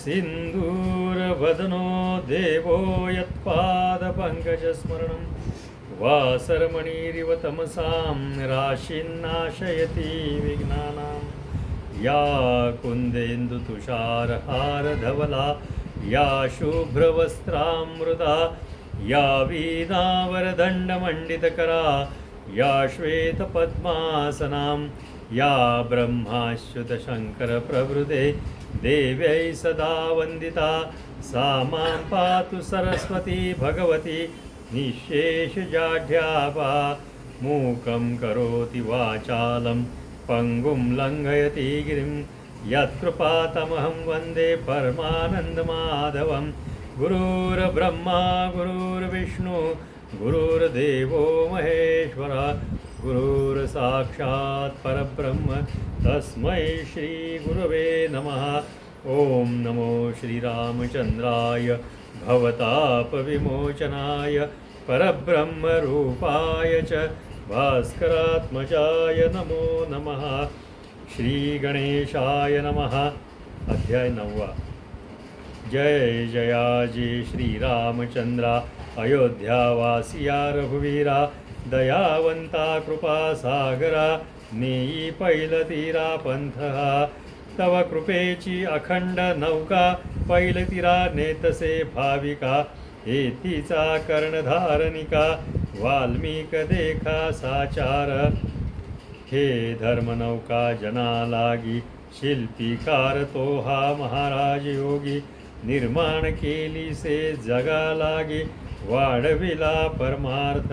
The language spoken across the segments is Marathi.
सिन्दूरवदनो देवो यत्पादपङ्कजस्मरणं वासरमणिरिव तमसां राशिन्नाशयति विघ्नानां या कुन्देन्दुतुषारहारधवला या शुभ्रवस्त्रामृता या वीणावरदण्डमण्डितकरा या श्वेतपद्मासनां या ब्रह्माच्युतशङ्करप्रभृते देव्यै सदा वन्दिता सा मां पातु सरस्वती भगवती निःशेषजाढ्यापा मूकं करोति वाचालं पङ्गुं लङ्घयति गिरिं यत्कृपातमहं वन्दे परमानन्दमाधवं गुरुर्ब्रह्मा गुरुर्विष्णु गुरुर्देवो महेश्वरः गुरुर्साक्षात् परब्रह्म तस्मै श्रीगुरवे नमः। ॐ नमो श्रीरामचन्द्राय भवतापविमोचनाय परब्रह्मरूपाय च भास्करात्मजाय नमो नमः। श्रीगणेशाय नमः। अध्याय 9। जय जयाजी श्रीरामचंद्रा अयोध्यावासिया रघुवीरा दयावंता कृपासागरा नेई पैलतीरा पंथः तव कृपेची अखंड नौका पैलतीरा नेतसे भाविका हेतीचा कर्णधारनिका वाल्मीक देखा साचार हे धर्मनौका जना लागी शिल्पीकार तो हा महाराज योगी निर्माण केली से जगा लागी वाढविला परमार्थ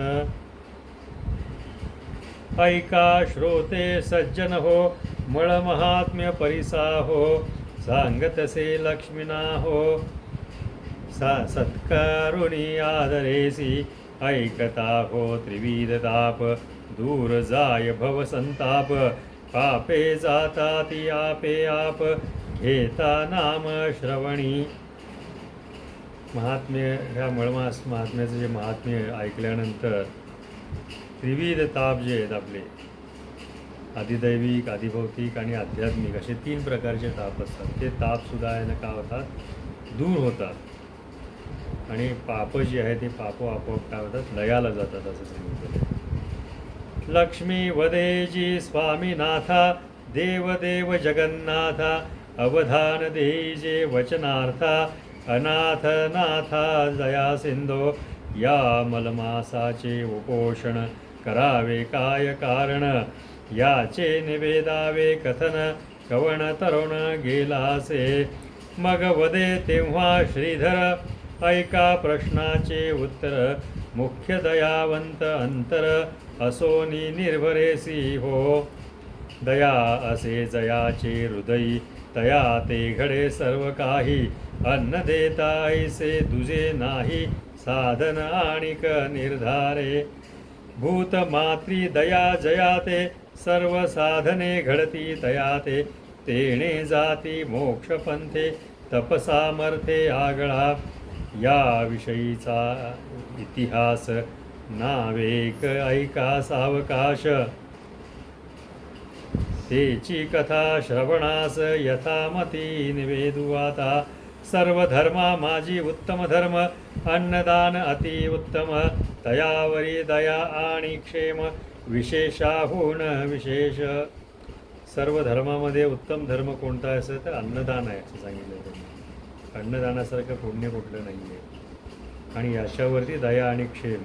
ऐका श्रोते सज्जन हो मळ महात्म्य परिसा हो सांगतसे लक्ष्मीना हो सत्कारुणी आदरेसी ऐकता हो त्रिविध ताप दूर जाय भव संताप पापे जाता ती आपे आप घेता नाम श्रवणी। महात्म्य ह्या मळमास महात्म्याचं जे महात्म्य ऐकल्यानंतर त्रिविध ताप जे आहेत आपले आदिदैविक आदिभौतिक आणि आध्यात्मिक असे 3 प्रकारचे ताप असतात ते तापसुद्धा यानं का होतात दूर होतात आणि पाप जे आहे ते पाप आपोआप काय होतात लयाला जातात असं सांगितलं। लक्ष्मी वदेजी स्वामीनाथा देवदेव जगन्नाथा अवधान देजे वचनार्था अनाथनाथा दया सिंधो या मलमासाचे उपोषण करावे काय कारण याचे निवेदावे कथन कवण तरुण गेलासे मग वदे तेव्हा श्रीधर ऐका प्रश्नाचे उत्तर मुख्य दयावंत अंतर असोनी निर्भरेसी हो दया असे जयाचे हृदयी तया ते घडे सर्व काही अन्न देता ऐसे दुजे नाही साधन आणिक निर्धारे भूत मात्री दया जयाते सर्व साधने घडती तयाते तेणे जाती मोक्षपंथे तपसामर्थे आगळा या विषयीचा इतिहास नावेक ऐका सावकाश तेची कथा श्रवणास यथामती निवेदू आता सर्व धर्मा माझी उत्तम धर्म अन्नदान अति उत्तम तयावरी दया आणि क्षेम विशेषाहून विशेष। सर्व धर्मामध्ये उत्तम धर्म कोणता आहे असं तर अन्नदान आहे असं सांगितलं त्यांनी। अन्नदानासारखं पुण्य कुठलं नाही आहे आणि याच्यावरती दया आणि क्षेम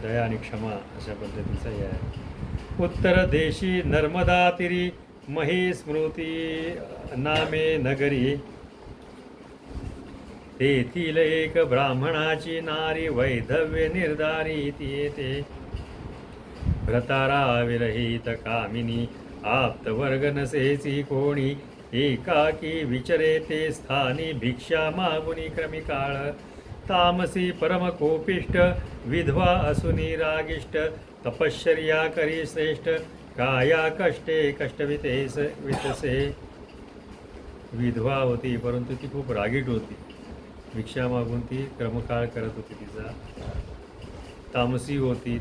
दया आणि क्षमा अशा पद्धतीचं हे आहे। उत्तर देशी नर्मदा तिरी मही स्मृती नामे नगरी तेथील एक ब्राह्मणाची नारी वैधव्य निर्धारी ती येते भ्रतारा विरहित कामिनी आप्तवर्ग नसेची कोणी एकाकी विचरे ते स्थानी भिक्षा मागुनी क्रमिकाळ तामसी परम कोपिष्ट विधवा असुनी रागिष्ट तपश्चर्या करी श्रेष्ठ काया कष्टे वितसे विधवा होती परंतु ती खूप रागीट होती भिक्षा मागून ती क्रमकाळ करत होती तिचा तामसी होती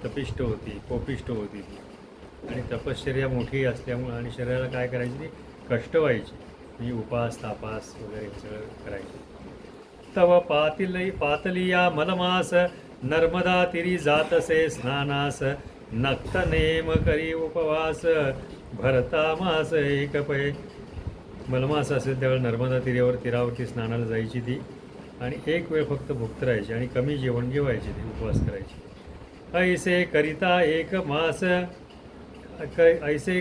तपिष्ट होती कोपिष्ट होती ती आणि तपश्चर्या मोठी असल्यामुळे आणि शरीराला काय करायची ती कष्ट व्हायची म्हणजे उपास तापास वगैरे हे सगळं करायचे. तव पातलिया मलमास नर्मदा तिरी जातसे स्नानास नक्त नेम करी उपवास भरता मास एक पै. मलमास असेल त्यावेळेला नर्मदा तीरावरती स्नानाला जायची ती आणि एक वेळ फक्त भुक्त राहायची आणि कमी जेवण जेवायचे ती, उपवास करायची. ऐसे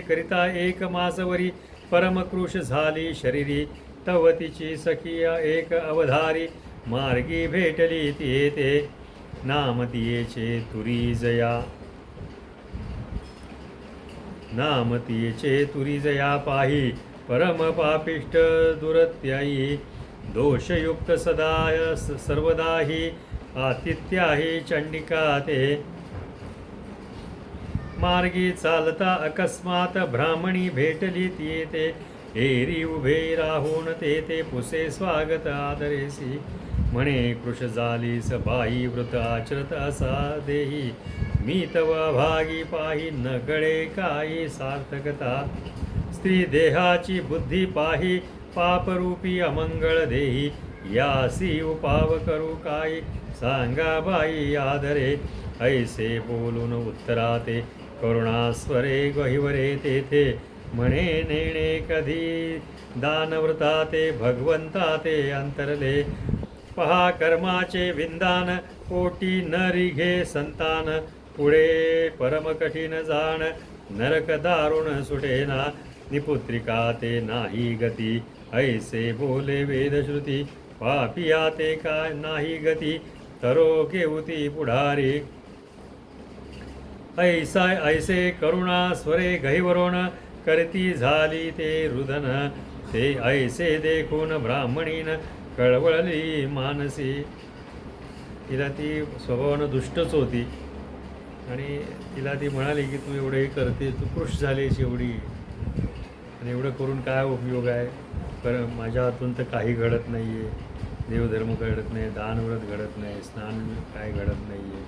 करिता एक मासवरी परमकृश झाली शरीरी तव तिची सखिया एक अवधारी मार्गी भेटली ती येते नाम तियेचे तुरी जया पाही परम पापिष्ट दुरत्यायी दोषयुक्त सदा सर्वदाही आतिथ्याही चंडिका ते. मार्गी चालता अकस्मात ब्राह्मणी भेटली ती ते एरी उभे राहून ते पुसे स्वागत आदरेसी म्हणे कृश झालीस बाई व्रत आचरत असा देही मी तव भागी पाही न गळे काही सार्थकता स्त्री देहाची बुद्धी पाही पापरूपी अमंगळ देही यासी उपाव करू काही सांगा बाई आदरे. ऐसे बोलून उत्तराते करुणास्वरे गहिवरे तेथे म्हणे नेणे कधी दानव्रता ते भगवंता ते अंतरले. पहा कर्माचे विंदान कोटी न रिघे संतान पुढे परम कठीण जाण नरक दारुण सुटेना निपुत्रिका ते नाही गती. ऐसे बोले वेदश्रुती पापिया ते काय नाही गती तरो केवती पुढारी. ऐसे करुणा स्वरे गहिवरोण करती झाली ते रुदन ते ऐसे देखून ब्राह्मणीन कळवळली मानसी. तिला ती स्वभावानं दुष्टच होती आणि तिला ती म्हणाली की तू एवढे करते, तू कृश झालीस एवढी आणि एवढं करून काय उपयोग आहे. कारण माझ्या हातून तर काही घडत नाही आहे, देवधर्म घडत नाही, दानव्रत घडत नाही, स्नान काय घडत नाही आहे,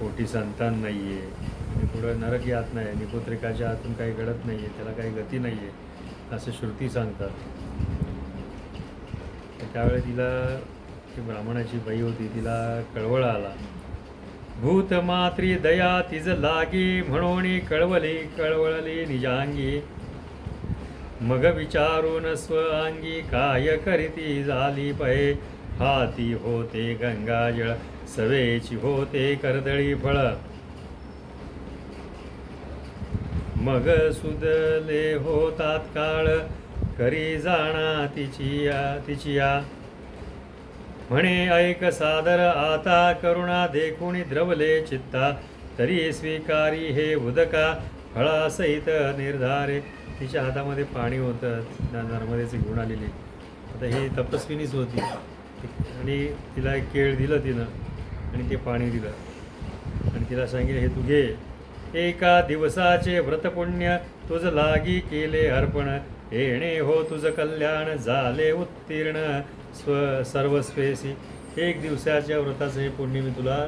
पोटी संतान नाही आहे आणि पुढं नरक यात नाही, निपुत्रिकाच्या हातून काही घडत नाही आहे, त्याला काही गती नाही आहे असं श्रुती सांगतात. त्यावेळी तिला ती ब्राह्मणाची बाई होती तिला कळवळ आला. भूतमात्री दया तिज लागी म्हणून कळवळली निजांगी मग विचारून स्वआंगी काय करीती झाली पहे हाती होते गंगाजळ सवेची होते कर्दळी फळ मग सुदले हो तात्काळ करी जाणा तिचिया म्हणे ऐक सादर आता करुणा देखुनी द्रवले चित्ता तरी स्वीकारी हे उदका फळासहित निर्धारे. तिच्या हातामध्ये पाणी होतं, नर्मदेचे गुण आलेले. आता हे तपस्विनीच होती आणि तिला एक केळ दिलं तिनं आणि ते पाणी दिलं आणि तिला सांगितलं हे तू घे. एका दिवसाचे व्रतपुण्य तुझ लागी केले अर्पण येणे हो तुझ कल्याण झाले उत्तीर्ण सर्वस्वेसी. एक दिवसाच्या व्रताचं हे पुण्य मी तुला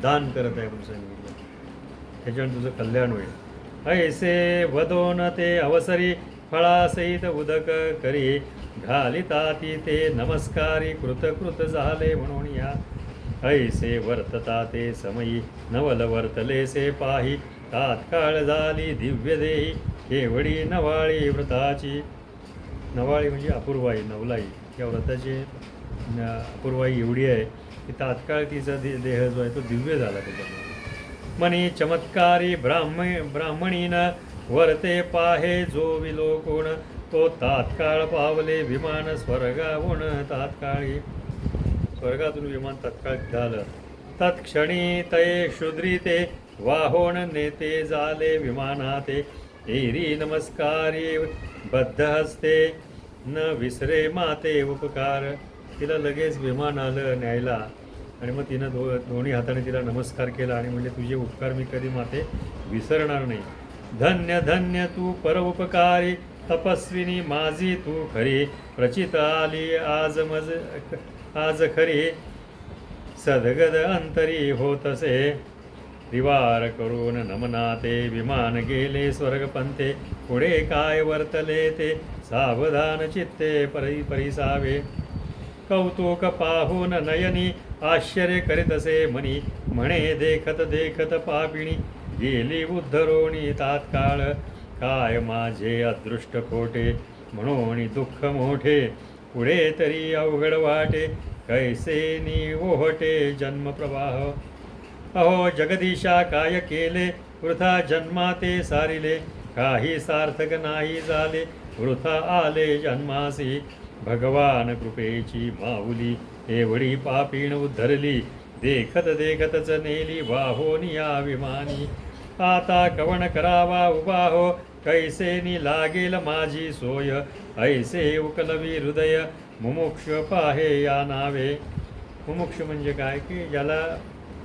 दान करत आहे म्हणून सांगितलं, त्याच्यानं तुझं कल्याण होईल. ऐसे वदोन ते अवसरी फळासहित उदक करी घालिताती ते नमस्कारी कृतकृत झाले म्हणून या. ऐसे वर्तता ते समयी नवल वर्तलेसे पाही तात्काळ झाली दिव्य देही केवडी नवाळी व्रताची. नवाळी म्हणजे अपूर्वाई, नवलाई. या व्रताची अपूर्वाई एवढी आहे की तात्काळ तिचा देह जो आहे तो दिव्य झाला त्याच्यामुळे. मनी चमत्कारी ब्राह्मणीन वरते पाहे जो विलोकोण तो तात्काळ पावले विमान स्वर्गाहून तात्काळी. स्वर्गातून विमान तात्काळ झालं. तत्क्षणी तये शूद्री ते वाहोण नेते झाले विमानाते एरी नमस्कारी बद्ध हस्ते न विसरे माते उपकार. तिला लगेच विमान आलं न्यायला आणि मग तिनं दोन्ही हाताने तिला नमस्कार केला आणि म्हणजे तुझे उपकार मी कधी माते विसरणार नाही. धन्य धन्य तू परोपकारी तपस्विनी माझी तू खरी प्रचित आली आज खरी सदगद अंतरी होतसे. रिवार करून नमनाते विमान गेले स्वर्गपंथे पुढे काय वर्तले ते सावधान चित्ते परिसावे. कौतुक पाहून नयनी आश्चर्य करीतसे मनी. म्हणे देखत देखत पापिणी गेली उद्धरोणी तात्काळ. काय माझे अदृष्ट खोटे म्हणून दुःख मोठे. पुढे तरी अवघड वाटे कैसे नि ओहटे जन्म प्रवाह. अहो जगदीशा काय केले वृथा जन्माते सारिले. काही सार्थक नाही झाले वृथा आले जन्मासी. भगवान कृपेची माऊली एवढी पापीण उद्धरली. देखत देखतच नेली वाहोनी या विमानी. आता कवण करावा उभा हो कैसे नि लागेल माझी सोय. ऐसे उकलवी हृदय मुमुक्ष पाहे या नावे. मुमुक्ष म्हणजे काय की ज्याला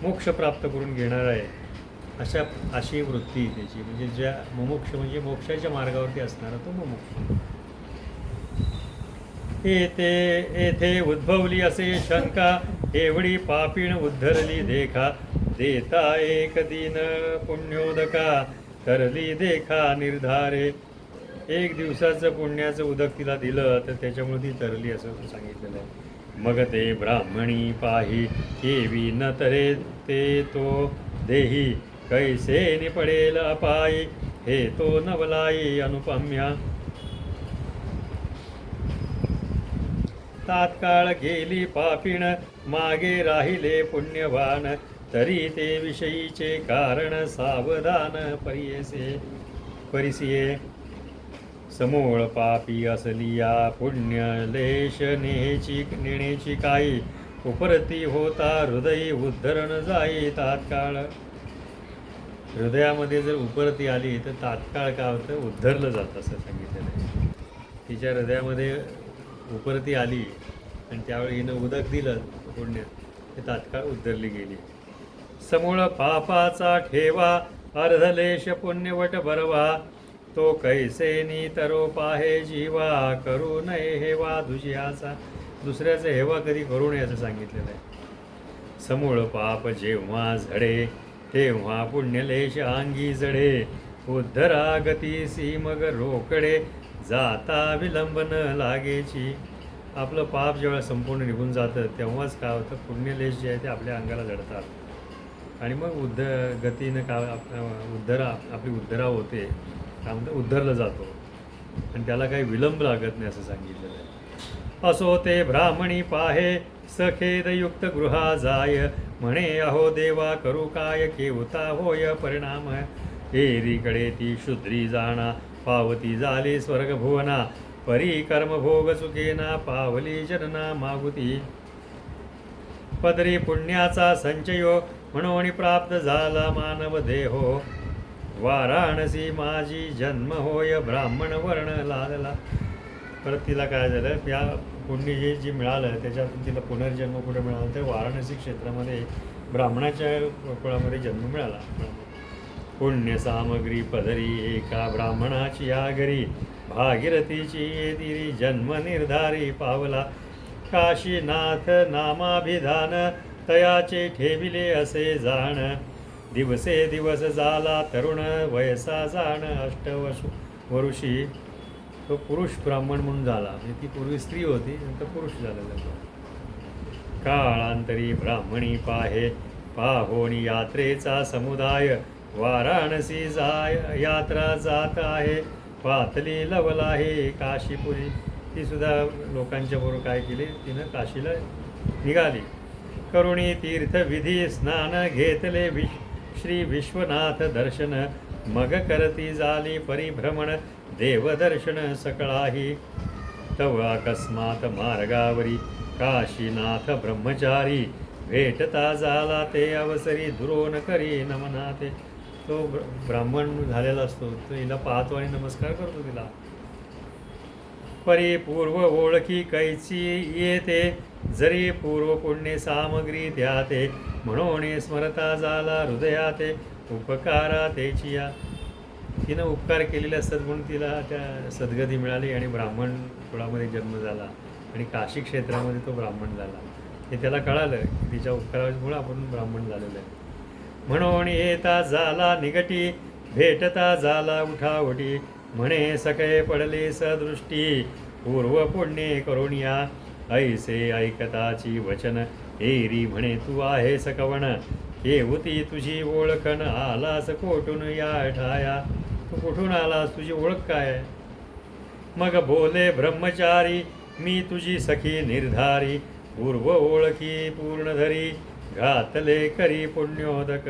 मोक्ष प्राप्त करून घेणार आहे अशी वृत्ती त्याची. म्हणजे ज्या मुमुक्ष म्हणजे मोक्षाच्या मार्गावरती असणारा तो मुमुक्ष. येथे उद्भवली असे शंका एवढी पापीण उद्धरली देखा. देता एक दिन पुण्योदका तरली देखा निर्धारे. एक दिवसाचं पुण्याचं उदक तिला दिलं तर त्याच्यामुळे ती तरली असं सांगितलेलं आहे. मग ते ब्राह्मणी पाही केवी न तरे ते तो देही. कैसे नि पडेल अपायी हे तो नवलाई अनुपम्या. तात्काळ गेली पापीण मागे राहिले पुण्यवान. तरी ते विषयीचे कारण सावधान परिसिये. समूळ पापी असली या पुण्यलेश नेण्याची काही. उपरती होता हृदय उद्धरण जाई तात्काळ. हृदयामध्ये जर उपरती आली तर तात्काळ काय होतं उद्धरलं जातं असं सांगितलेलं आहे. तिच्या हृदयामध्ये उपरती आली आणि त्यावेळी हिनं उदक दिलं पुण्य ते तात्काळ उद्धरली गेली. समूळ पापाचा ठेवा अर्धलेश पुण्यवट बरवा. तो कैसे नि तरो पाहे जीवा करू नये हेवा दुजियाचा. दुसऱ्याचा हेवा कधी करू नये असं सांगितलेलं आहे. समूळ पाप जेव्हा झडे तेव्हा पुण्यलेश अंगी जडे. उद्धरा गतीसी मग रोकडे जाता विलंबन लागेची. आपलं पाप जेव्हा संपूर्ण निघून जातं तेव्हाच काय होतं पुण्यलेश जे आहे ते आपल्या अंगाला जडतात आणि मग गतीनं आपली उद्धरा होते. काय म्हणतं उद्धरलं जातो आणि त्याला काही विलंब लागत नाही असं सांगितलेलं आहे. असो ते ब्राह्मणी पाहे सखेदयुक्त गृहा जाय. म्हणे अहो देवा करू काय केवता होय परिणाम. एरीकडे ती शुद्री जाणा पावती झाली स्वर्ग भुवना. परी कर्मभोग चुकेना पावली जनना मागुती. पदरी पुण्याचा संचयो म्हणून प्राप्त झाला मानव देहो. वाराणसी माझी जन्म होय ब्राह्मण वर्ण लादला. परत तिला काय झालं या पुण्य जे मिळालं त्याच्यातून तिला पुनर्जन्म कुठे मिळाला तर वाराणसी क्षेत्रामध्ये ब्राह्मणाच्या कुळामध्ये जन्म मिळाला. पुण्य सामग्री पदरी एका ब्राह्मणाची या घरी. भागीरथीची येदिरी जन्म निर्धारी पावला. काशीनाथ नामाभिधान तयाचे ठेविले असे जाण. दिवसे दिवस झाला तरुण वयसा जाण 8 वर्षी. तो पुरुष ब्राह्मण म्हणून झाला. म्हणजे ती पूर्वी स्त्री होती नंतर पुरुष झालेला. काळांतरी ब्राह्मणी पाहे पाहोनी यात्रेचा समुदाय. वाराणसी यात्रा जात आहे पातली लवला हे काशीपुरी. ती सुद्धा लोकांच्या बरोबर काय केली तिनं काशीला निघाली. करुणी तीर्थविधी स्नान घेतले श्री विश्वनाथ दर्शन. मग करती झाली परिभ्रमण देवदर्शन सकळाही. तव अकस्मात मार्गावरी काशीनाथ ब्रह्मचारी. भेटता झाला ते अवसरी दुरोन करी नमनाते. तो ब्राह्मण झालेला असतो तो हिला पाहतो आणि नमस्कार करतो तिला. परिपूर्व ओळखी कैची येते जरी पूर्व पुण्य सामग्री त्याते. म्हणून स्मरता झाला हृदयाते उपकारा तेचिया. तिनं उपकार केलेले असतात म्हणून तिला त्या सद्गती मिळाली आणि ब्राह्मण कुळामध्ये जन्म झाला आणि काशी क्षेत्रामध्ये तो ब्राह्मण झाला. हे त्याला कळालं की तिच्या उपकारामुळे आपण ब्राह्मण झालेलं आहे. म्हणून येता झाला निगटी भेटता झाला उठावटी. म्हणे सखे पडले सदृष्टी पूर्व पुण्ये करुणिया ऐसे ऐकताची वचन एरी म्हणे तू आहे सकवण केवती तुझी ओळखण आलास कोठून या ठाया तू कुठून आलास तुझी ओळख काय आहे? मग बोले ब्रह्मचारी मी तुझी सखी निर्धारी पूर्व ओळखी पूर्ण धरी घातले करी पुण्योदक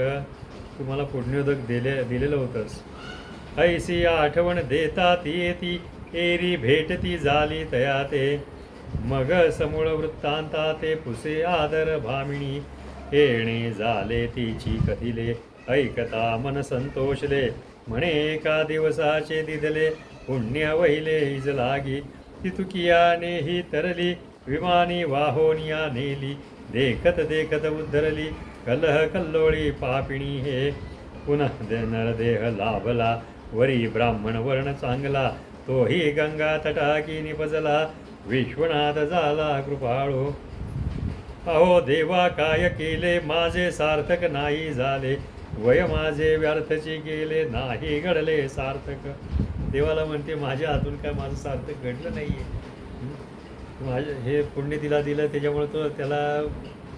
तू मला पुण्योदक दिलेलं होतंस ऐसी आठवण देतात येती एरी भेटती झाली तया ते मग समूळ वृत्तांता ते पुसे आदर भामिणी येणे झाले तिची कथिले ऐकता मन संतोषले म्हणे एका दिवसाचे दिदले पुण्य वहिले इज लागी तितुकियाने ही तरली विमानी वाहोनिया नेली देखत देखत उद्धरली कलह कल्लोळी पापिणी हे पुनः नरदेह लाभला वरी ब्राह्मण वर्ण चांगला तोही गंगा तटाकी निपजला विश्वनाथ झाला कृपाळू अहो देवा काय केले माझे सार्थक नाही झाले वय माझे व्यर्थची गेले नाही घडले सार्थक देवाला म्हणते माझ्या हातून काय माझं सार्थक घडलं नाहीये माझे हे पुण्य तिला दिलं त्याच्यामुळे तो त्याला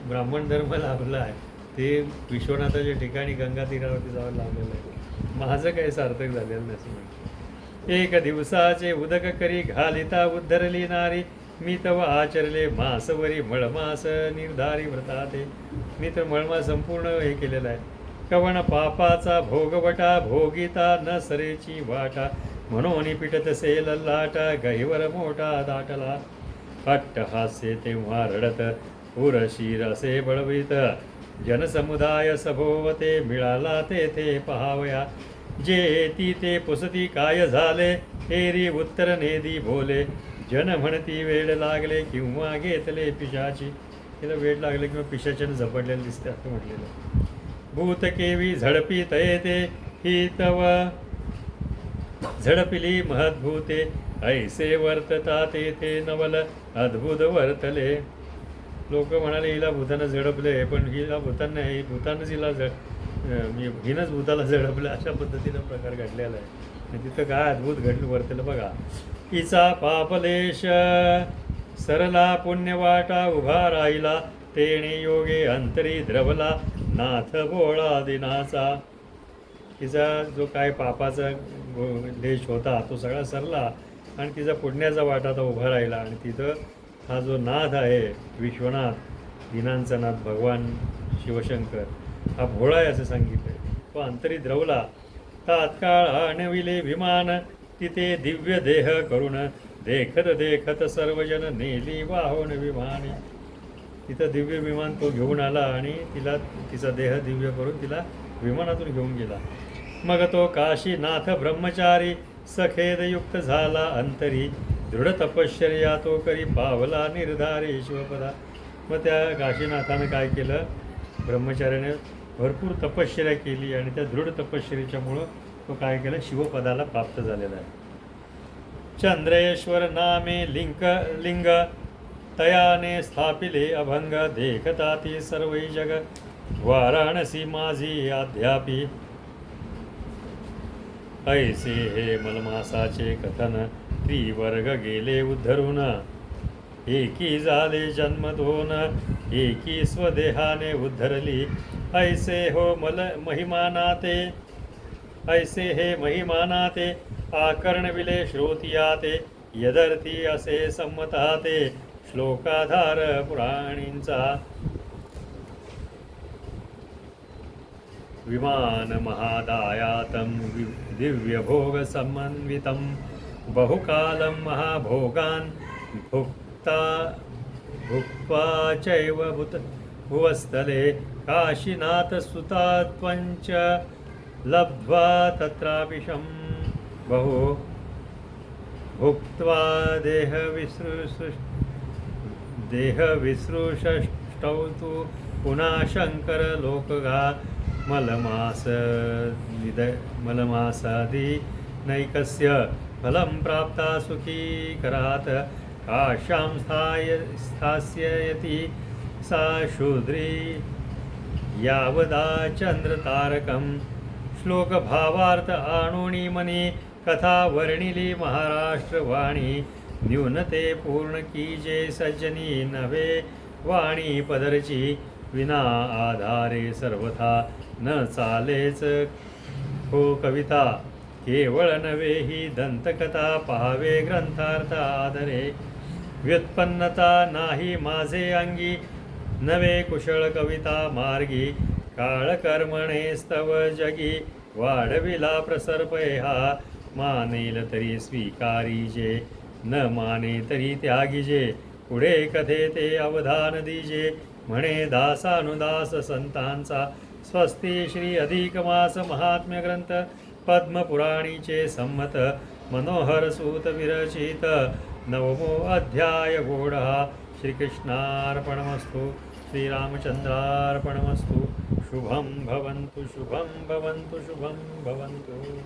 ब्राह्मण धर्म लाभला आहे ते विश्वनाथाच्या ठिकाणी गंगा तीरावरती जावं लावलेलं आहे माझं काही सार्थक झालेलं नसेल म्हणते एक दिवसाचे उदक करी घालिता उद्धरली नारी मी तव आचरले मासवरी मळमास निर्धारी व्रताते मी तर मळमास संपूर्ण हे केलेलं आहे कवण पापाचा भोगवटा भोगिता न सरेची वाटा म्हणून पिटत सेल लाटा गहिवर मोठा दाटला अट्टहास्य तेव्हा रडत पुरशीर असे बळवित जनसमुदाय सभोवते मिळाला तेथे पहावया जे ती ते पुसती काय झाले एरी उत्तर नेदी बोले जन म्हणती वेळ लागले किंवा घेतले पिशाची तिला वेळ लागले किंवा पिशाच्यानं झपडलेलं दिसते असं म्हटलेलं भूत केवी झडपी तयेते ही तव झडपिली महद्भूते ऐसे वर्तता तेथे नवल अद्भुत वर्तले लोक म्हणाले हिला भूतानं झडपले पण हिला भूतान नाही भूतानच हिला हिनंच भूताला झडपलं अशा पद्धतीनं प्रकार घडलेला आहे आणि तिथं काय अद्भुत घडलं वर्तलं बघा हिचा पापलेश सरला पुण्यवाटा उभा राहिला तेणे योगे अंतरी द्रवला नाथ भोळा दिनाचा तिचा जो काय पापाचा देश होता तो सगळा सरला आणि तिचा पुण्याचा वाटा आता उभा राहिला आणि तिथं हा जो नाथ आहे विश्वनाथ दिनांचा नाथ भगवान शिवशंकर हा भोळा आहे असं सांगितलं तो अंतरी द्रवला तात्काळ आणविले विमान तिथे दिव्य देह करून देखत देखत सर्वजन नेली वाहन विमाने तिथं दिव्य विमान तो घेऊन आला आणि तिचा देह दिव्य करून तिला विमानातून घेऊन गेला मग तो काशीनाथ ब्रह्मचारी सखेदयुक्त झाला अंतरी दृढ तपश्चर्या तो करी पावला निर्धारी शिवपदा मग त्या काशीनाथानं काय केलं ब्रह्मचार्याने भरपूर तपश्चर्या केली आणि त्या दृढ तपश्चर्याच्यामुळं तो काय केलं शिवपदाला प्राप्त झालेला आहे चंद्रेश्वर नामे लिंग तयाने स्थापिले अभंग देखता ती सर्वै जग वाराणसी माझी अध्यापी ऐसे हे मलमासाचे कथन त्रिवर्ग गेले उद्धरून एकी झाले जन्म दोन एकी स्वदेहाने उद्धरली ऐसे हो महिमानाते ऐसे हे महिमानाते आकर्णविले श्रोतियाते यदर्थी असे संमताते श्लोकाधार पुराणींचा विमान महादायातं दिव्यभोग समन्वितं बहुकालं महाभोगान् भुक्त्वा चैव भुवस्थले काशीनाथसुता त्वञ्च लब्ध्वा तत्रापिशं बहु भुक्त्वा देहविसृष्टौ तु पुनः शङ्कर लोकगा मलमासादि नैकस्य फलं प्राप्ता सुखी करात काश्यां स्थास्यति सा शूद्री यावदा चंद्रतारकं श्लोकभावार्थ आणोणी मनी कथा वर्णिली महाराष्ट्रवाणी न्यूनते पूर्ण कीजे सज्जनी नव्हे वाणी पदरची विना आधारे सर्वथा न चालेच हो कविता केवळ नव्हे ही दंतकथा पाहावे ग्रंथार्थ आदरे व्युत्पन्नता नाही माझे अंगी नवे कुशळ कविता मार्गी काळ कर्मणे स्तव जगी वाढविला प्रसर्पय हा मानेल तरी स्वीकारीजे न माने तरी त्यागीजे पुढे कथे ते अवधान दीजे म्हणे दासानुदास संतांचा स्वस्ती श्री अधिक मास महात्म्य ग्रंथ पद्मपुराणीचे संमत मनोहर सूत विरचित नवमो अध्याय गोड हा श्रीकृष्णार्पणमस्तु श्रीरामचंद्रार्पणमस्तु शुभं भवन्तु शुभं भवन्तु शुभं भवन्तु।